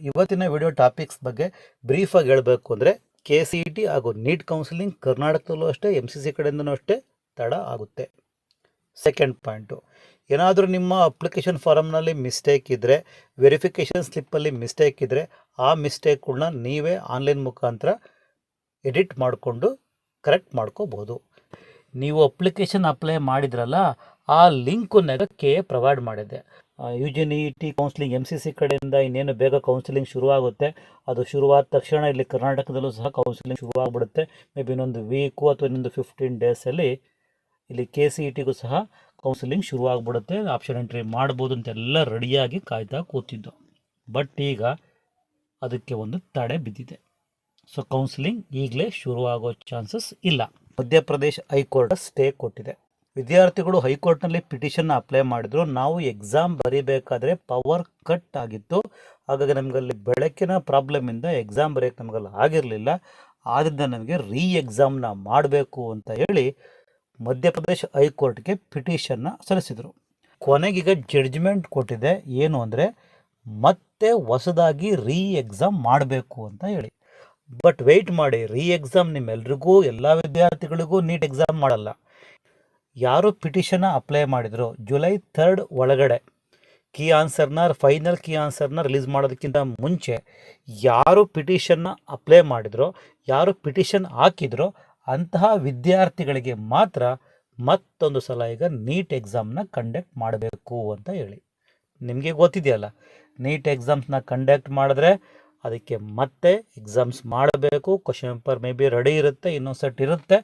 ಇವತ್ತಿನ video topics ಬಗ್ಗೆ ಬ್ರೀಫಾಗಿ ಹೇಳಬೇಕು ಅಂದರೆ KCET ಹಾಗೂ ನೀಟ್ ಕೌನ್ಸಿಲಿಂಗ್ ಕರ್ನಾಟಕದಲ್ಲೂ ಅಷ್ಟೇ MCC ಕಡೆಯಿಂದನೂ ಅಷ್ಟೇ ತಡ ಆಗುತ್ತೆ. ಸೆಕೆಂಡ್ ಪಾಯಿಂಟು, ಏನಾದರೂ ನಿಮ್ಮ ಅಪ್ಲಿಕೇಶನ್ ಫಾರಮ್ನಲ್ಲಿ ಮಿಸ್ಟೇಕ್ ಇದ್ದರೆ, ವೆರಿಫಿಕೇಷನ್ ಸ್ಲಿಪ್ಪಲ್ಲಿ ಮಿಸ್ಟೇಕ್ ಇದ್ದರೆ ಆ ಮಿಸ್ಟೇಕ್ಗಳನ್ನ ನೀವೇ ಆನ್ಲೈನ್ ಮುಖಾಂತರ ಎಡಿಟ್ ಮಾಡಿಕೊಂಡು ಕರೆಕ್ಟ್ ಮಾಡ್ಕೋಬೋದು. ನೀವು ಅಪ್ಲಿಕೇಶನ್ ಅಪ್ಲೈ ಮಾಡಿದ್ರಲ್ಲ ಆ ಲಿಂಕನ್ನಾಗ KA ಪ್ರೊವೈಡ್ ಮಾಡಿದೆ. UG/NEET ಕೌನ್ಸಿಲಿಂಗ್ MCC ಕಡೆಯಿಂದ ಇನ್ನೇನು ಬೇಗ ಕೌನ್ಸಿಲಿಂಗ್ ಶುರುವಾಗುತ್ತೆ. ಅದು ಶುರುವಾದ ತಕ್ಷಣ ಇಲ್ಲಿ ಕರ್ನಾಟಕದಲ್ಲೂ ಸಹ ಕೌನ್ಸಿಲಿಂಗ್ ಶುರುವಾಗ್ಬಿಡುತ್ತೆ. ಮೇ ಬಿ ಇನ್ನೊಂದು ವೀಕು ಅಥವಾ ಇನ್ನೊಂದು 15 ಡೇಸಲ್ಲಿ ಇಲ್ಲಿ KCETಗೂ ಸಹ ಕೌನ್ಸಿಲಿಂಗ್ ಶುರುವಾಗ್ಬಿಡುತ್ತೆ. ಆಪ್ಷನ್ ಎಂಟ್ರಿ ಮಾಡ್ಬೋದು ಅಂತೆಲ್ಲ ರೆಡಿಯಾಗಿ ಕಾಯ್ತಾ ಕೂತಿದ್ದು. ಬಟ್ ಈಗ ಅದಕ್ಕೆ ಒಂದು ತಡೆ ಬಿದ್ದಿದೆ. ಸೊ ಕೌನ್ಸಿಲಿಂಗ್ ಈಗಲೇ ಶುರುವಾಗೋ ಚಾನ್ಸಸ್ ಇಲ್ಲ. ಮಧ್ಯಪ್ರದೇಶ ಹೈಕೋರ್ಟ್ ಸ್ಟೇ ಕೊಟ್ಟಿದೆ. ವಿದ್ಯಾರ್ಥಿಗಳು ಹೈಕೋರ್ಟ್ನಲ್ಲಿ ಪಿಟಿಷನ್ನ ಅಪ್ಲೈ ಮಾಡಿದ್ರು. ನಾವು ಎಕ್ಸಾಮ್ ಬರೀಬೇಕಾದ್ರೆ ಪವರ್ ಕಟ್ ಆಗಿತ್ತು. ಹಾಗಾಗಿ ನಮಗಲ್ಲಿ ಬೆಳಕಿನ ಪ್ರಾಬ್ಲಮಿಂದ ಎಕ್ಸಾಮ್ ಬರೆಯೋಕ್ಕೆ ನಮಗಲ್ಲಿ ಆಗಿರಲಿಲ್ಲ. ಆದ್ದರಿಂದ ನಮಗೆ ಎಕ್ಸಾಮ್ನ ಮಾಡಬೇಕು ಅಂತ ಹೇಳಿ ಮಧ್ಯಪ್ರದೇಶ ಹೈಕೋರ್ಟ್ಗೆ ಪಿಟಿಷನ್ನ ಸಲ್ಲಿಸಿದರು. ಕೊನೆಗೀಗ ಜಡ್ಜ್ಮೆಂಟ್ ಕೊಟ್ಟಿದೆ. ಏನು ಅಂದರೆ ಮತ್ತೆ ಹೊಸದಾಗಿ ಎಕ್ಸಾಮ್ ಮಾಡಬೇಕು ಅಂತ ಹೇಳಿ. ಬಟ್ ವೆಯ್ಟ್ ಮಾಡಿ, ಎಕ್ಸಾಮ್ ನಿಮ್ಮೆಲ್ರಿಗೂ ಎಲ್ಲ ವಿದ್ಯಾರ್ಥಿಗಳಿಗೂ ನೀಟ್ ಎಕ್ಸಾಮ್ ಮಾಡಲ್ಲ. ಯಾರು ಪಿಟಿಷನ್ನ ಅಪ್ಲೈ ಮಾಡಿದ್ರು ಜುಲೈ 3 ಒಳಗಡೆ ಫೈನಲ್ ಕೀ ಆನ್ಸರ್ನ ರಿಲೀಸ್ ಮಾಡೋದಕ್ಕಿಂತ ಮುಂಚೆ ಯಾರು ಪಿಟಿಷನ್ನ ಅಪ್ಲೈ ಮಾಡಿದ್ರೋ, ಯಾರು ಪಿಟಿಷನ್ ಹಾಕಿದ್ರೋ ಅಂತಹ ವಿದ್ಯಾರ್ಥಿಗಳಿಗೆ ಮಾತ್ರ ಮತ್ತೊಂದು ಸಲ ಈಗ ನೀಟ್ ಎಕ್ಸಾಮ್ನ ಕಂಡಕ್ಟ್ ಮಾಡಬೇಕು ಅಂತ ಹೇಳಿ. ನಿಮಗೆ ಗೊತ್ತಿದೆಯಲ್ಲ, ನೀಟ್ ಎಕ್ಸಾಮ್ಸ್ನ ಕಂಡಕ್ಟ್ ಮಾಡಿದ್ರೆ ಅದಕ್ಕೆ ಮತ್ತೆ ಎಕ್ಸಾಮ್ಸ್ ಮಾಡಬೇಕು. Question paper may be ready ಇರುತ್ತೆ, ಇನ್ನೊಂದು ಸೆಟ್ ಇರುತ್ತೆ.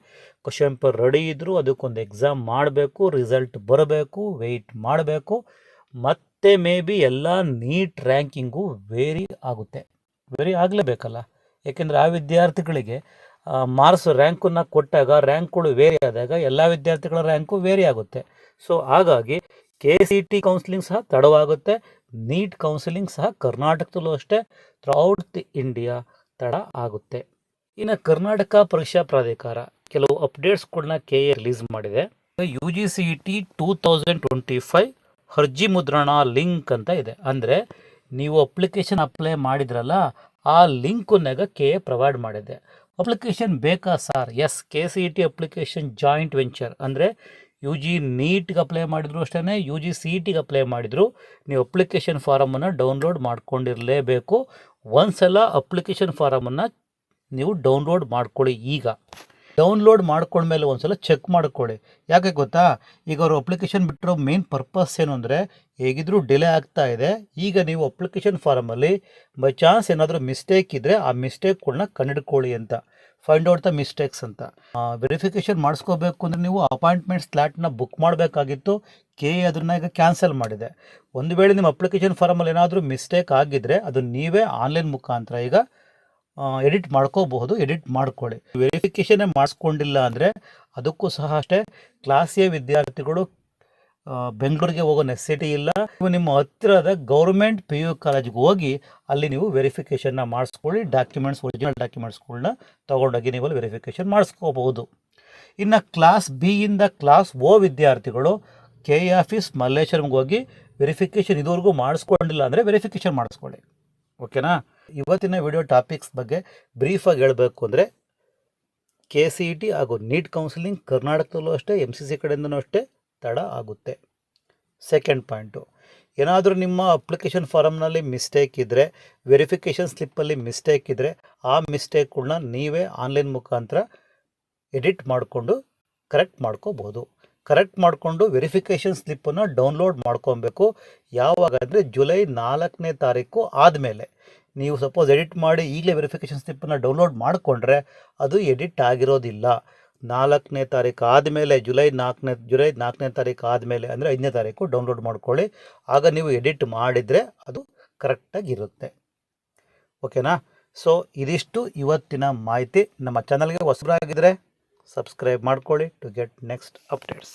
ಕ್ವಶನ್ ಪೇಪರ್ ರೆಡಿ ಇದ್ದರೂ ಅದಕ್ಕೊಂದು ಎಕ್ಸಾಮ್ ಮಾಡಬೇಕು, ರಿಸಲ್ಟ್ ಬರಬೇಕು, ವೆಯ್ಟ್ ಮಾಡಬೇಕು. ಮತ್ತೆ ಮೇ ಬಿ ಎಲ್ಲ ನೀಟ್ ರ್ಯಾಂಕಿಂಗು ವೇರಿ ಆಗುತ್ತೆ. ವೇರಿ ಆಗಲೇಬೇಕಲ್ಲ, ಯಾಕೆಂದರೆ ಆ ವಿದ್ಯಾರ್ಥಿಗಳಿಗೆ ಮಾರ್ಕ್ಸ್ ರ್ಯಾಂಕನ್ನು ಕೊಟ್ಟಾಗ ರ್ಯಾಂಕ್ಗಳು ವೇರಿ ಆದಾಗ ಎಲ್ಲ ವಿದ್ಯಾರ್ಥಿಗಳ ರ್ಯಾಂಕು ವೇರಿ ಆಗುತ್ತೆ. ಸೊ ಹಾಗಾಗಿ KCET ಕೌನ್ಸಿಲಿಂಗ್ ಸಹ ತಡವಾಗುತ್ತೆ. ನೀಟ್ ಕೌನ್ಸಿಲಿಂಗ್ ಸಹ ಕರ್ನಾಟಕದಲ್ಲೂ ಅಷ್ಟೇ ಥ್ರೂಔಟ್ ದಿ ಇಂಡಿಯಾ ತಡ ಆಗುತ್ತೆ. ಇನ್ನು ಕರ್ನಾಟಕ ಪರೀಕ್ಷಾ ಪ್ರಾಧಿಕಾರ ಕೆಲವು ಅಪ್ಡೇಟ್ಸ್ಗಳನ್ನ KA ರಿಲೀಸ್ ಮಾಡಿದೆ. UGCET 2025 ಅರ್ಜಿ ಮುದ್ರಣ ಲಿಂಕ್ ಅಂತ ಇದೆ. ಅಂದರೆ ನೀವು ಅಪ್ಲಿಕೇಶನ್ ಅಪ್ಲೈ ಮಾಡಿದ್ರಲ್ಲ ಆ ಲಿಂಕನ್ನಾಗ KA ಪ್ರೊವೈಡ್ ಮಾಡಿದೆ. ಅಪ್ಲಿಕೇಶನ್ ಬೇಕಾ sir? Yes, KCET application joint venture. ಅಂದರೆ UG/NEETಗೆ ಅಪ್ಲೈ ಮಾಡಿದ್ರು ಅಷ್ಟೇ, UG/CETಗೆ ಅಪ್ಲೈ ಮಾಡಿದ್ರು ನೀವು ಅಪ್ಲಿಕೇಶನ್ ಫಾರಮನ್ನು ಡೌನ್ಲೋಡ್ ಮಾಡ್ಕೊಂಡಿರಲೇಬೇಕು. ಒಂದ್ಸಲ ಅಪ್ಲಿಕೇಶನ್ ಫಾರಮನ್ನು ನೀವು ಡೌನ್ಲೋಡ್ ಮಾಡ್ಕೊಳ್ಳಿ. ಈಗ ಡೌನ್ಲೋಡ್ ಮಾಡ್ಕೊಂಡ್ಮೇಲೆ ಒಂದ್ಸಲ ಚೆಕ್ ಮಾಡ್ಕೊಳ್ಳಿ. ಯಾಕೆ ಗೊತ್ತಾ, ಈಗ ಅವರು ಅಪ್ಲಿಕೇಶನ್ ಬಿಟ್ಟಿರೋ ಮೇನ್ ಪರ್ಪಸ್ ಏನು ಅಂದರೆ, ಹೇಗಿದ್ರೂ ಡಿಲೇ ಆಗ್ತಾ ಇದೆ. ಈಗ ನೀವು ಅಪ್ಲಿಕೇಶನ್ ಫಾರಮಲ್ಲಿ ಬೈ ಚಾನ್ಸ್ ಏನಾದರೂ ಮಿಸ್ಟೇಕ್ ಇದ್ದರೆ ಆ ಮಿಸ್ಟೇಕ್ಗಳನ್ನ ಕಂಡುಹಿಡ್ಕೊಳ್ಳಿ ಅಂತ, ಫೈಂಡ್ ಔಟ್ ದ ಮಿಸ್ಟೇಕ್ಸ್ ಅಂತ. ವೆರಿಫಿಕೇಷನ್ ಮಾಡಿಸ್ಕೋಬೇಕು ಅಂದರೆ ನೀವು ಅಪಾಯಿಂಟ್ಮೆಂಟ್ ಸ್ಲಾಟ್ನ ಬುಕ್ ಮಾಡಬೇಕಾಗಿತ್ತು. KA ಅದನ್ನು ಈಗ ಕ್ಯಾನ್ಸಲ್ ಮಾಡಿದೆ. ಒಂದು ವೇಳೆ ನಿಮ್ಮ ಅಪ್ಲಿಕೇಶನ್ ಫಾರಮಲ್ಲಿ ಏನಾದರೂ ಮಿಸ್ಟೇಕ್ ಆಗಿದ್ದರೆ ಅದು ನೀವೇ ಆನ್ಲೈನ್ ಮುಖಾಂತರ ಈಗ ಎಡಿಟ್ ಮಾಡ್ಕೋಬಹುದು. ಎಡಿಟ್ ಮಾಡ್ಕೊಳ್ಳಿ. ವೆರಿಫಿಕೇಷನ್ನೇ ಮಾಡಿಸ್ಕೊಂಡಿಲ್ಲ ಅಂದರೆ ಅದಕ್ಕೂ ಸಹ ಅಷ್ಟೇ ಕ್ಲಾಸ್ A ವಿದ್ಯಾರ್ಥಿಗಳು ಬೆಂಗಳೂರಿಗೆ ಹೋಗೋ ನೆಸೆಸಿಟಿ ಇಲ್ಲ. ನೀವು ನಿಮ್ಮ ಹತ್ತಿರದ ಗೌರ್ಮೆಂಟ್ PU ಕಾಲೇಜ್ಗೆ ಹೋಗಿ ಅಲ್ಲಿ ನೀವು ವೆರಿಫಿಕೇಷನ್ನ ಮಾಡಿಸ್ಕೊಳ್ಳಿ. ಒರಿಜಿನಲ್ ಡಾಕ್ಯುಮೆಂಟ್ಸ್ಗಳನ್ನ ತೊಗೊಂಡೋಗಿ ನೀವು ಅಲ್ಲಿ ವೆರಿಫಿಕೇಷನ್ ಮಾಡಿಸ್ಕೋಬಹುದು. ಇನ್ನು ಕ್ಲಾಸ್ B ಇಂದ ಕ್ಲಾಸ್ O ವಿದ್ಯಾರ್ಥಿಗಳು KA ಆಫೀಸ್ ಮಲ್ಲೇಶ್ವರಂಗೆ ಹೋಗಿ ವೆರಿಫಿಕೇಷನ್ ಇದುವರೆಗೂ ಮಾಡಿಸ್ಕೊಂಡಿಲ್ಲ ಅಂದರೆ ವೆರಿಫಿಕೇಷನ್ ಮಾಡಿಸ್ಕೊಳ್ಳಿ. ಓಕೆನಾ? ಇವತ್ತಿನ ವಿಡಿಯೋ ಟಾಪಿಕ್ಸ್ ಬಗ್ಗೆ ಬ್ರೀಫಾಗಿ ಹೇಳಬೇಕು ಅಂದರೆ KCET ಹಾಗೂ ನೀಟ್ ಕೌನ್ಸಿಲಿಂಗ್ ಕರ್ನಾಟಕದಲ್ಲೂ ಅಷ್ಟೇ MCC ಕಡೆಯಿಂದನೂ ಅಷ್ಟೇ ತಡ ಆಗುತ್ತೆ. ಸೆಕೆಂಡ್ ಪಾಯಿಂಟು, ಏನಾದರೂ ನಿಮ್ಮ ಅಪ್ಲಿಕೇಶನ್ ಫಾರಮ್ನಲ್ಲಿ ಮಿಸ್ಟೇಕ್ ಇದ್ದರೆ, ವೆರಿಫಿಕೇಷನ್ ಸ್ಲಿಪ್ಪಲ್ಲಿ ಮಿಸ್ಟೇಕ್ ಇದ್ದರೆ ಆ ಮಿಸ್ಟೇಕ್ಗಳನ್ನ ನೀವೇ ಆನ್ಲೈನ್ ಮುಖಾಂತರ ಎಡಿಟ್ ಮಾಡಿಕೊಂಡು ಕರೆಕ್ಟ್ ಮಾಡ್ಕೋಬೋದು. ಕರೆಕ್ಟ್ ಮಾಡಿಕೊಂಡು ವೆರಿಫಿಕೇಷನ್ ಸ್ಲಿಪ್ಪನ್ನು ಡೌನ್ಲೋಡ್ ಮಾಡ್ಕೊಬೇಕು. ಯಾವಾಗ ಅಂದರೆ ಜುಲೈ 4ನೇ ತಾರೀಕು ಆದಮೇಲೆ. ನೀವು ಸಪೋಸ್ ಎಡಿಟ್ ಮಾಡಿ ಈಗಲೇ ವೆರಿಫಿಕೇಷನ್ ಸ್ಲಿಪ್ಪನ್ನು ಡೌನ್ಲೋಡ್ ಮಾಡಿಕೊಂಡ್ರೆ ಅದು ಎಡಿಟ್ ಆಗಿರೋದಿಲ್ಲ. 4ನೇ ತಾರೀಕು ಆದಮೇಲೆ, ಜುಲೈ 4ನೇ ತಾರೀಕು ಆದಮೇಲೆ ಅಂದರೆ 5ನೇ ತಾರೀಕು ಡೌನ್ಲೋಡ್ ಮಾಡ್ಕೊಳ್ಳಿ. ಆಗ ನೀವು ಎಡಿಟ್ ಮಾಡಿದರೆ ಅದು ಕರೆಕ್ಟಾಗಿರುತ್ತೆ. ಓಕೆನಾ? ಸೊ ಇದಿಷ್ಟು ಇವತ್ತಿನ ಮಾಹಿತಿ. ನಮ್ಮ ಚಾನಲ್ಗೆ ಹೊಸಬರಾಗಿದ್ದರೆ ಸಬ್ಸ್ಕ್ರೈಬ್ ಮಾಡ್ಕೊಳ್ಳಿ ಟು ಗೆಟ್ ನೆಕ್ಸ್ಟ್ ಅಪ್ಡೇಟ್ಸ್.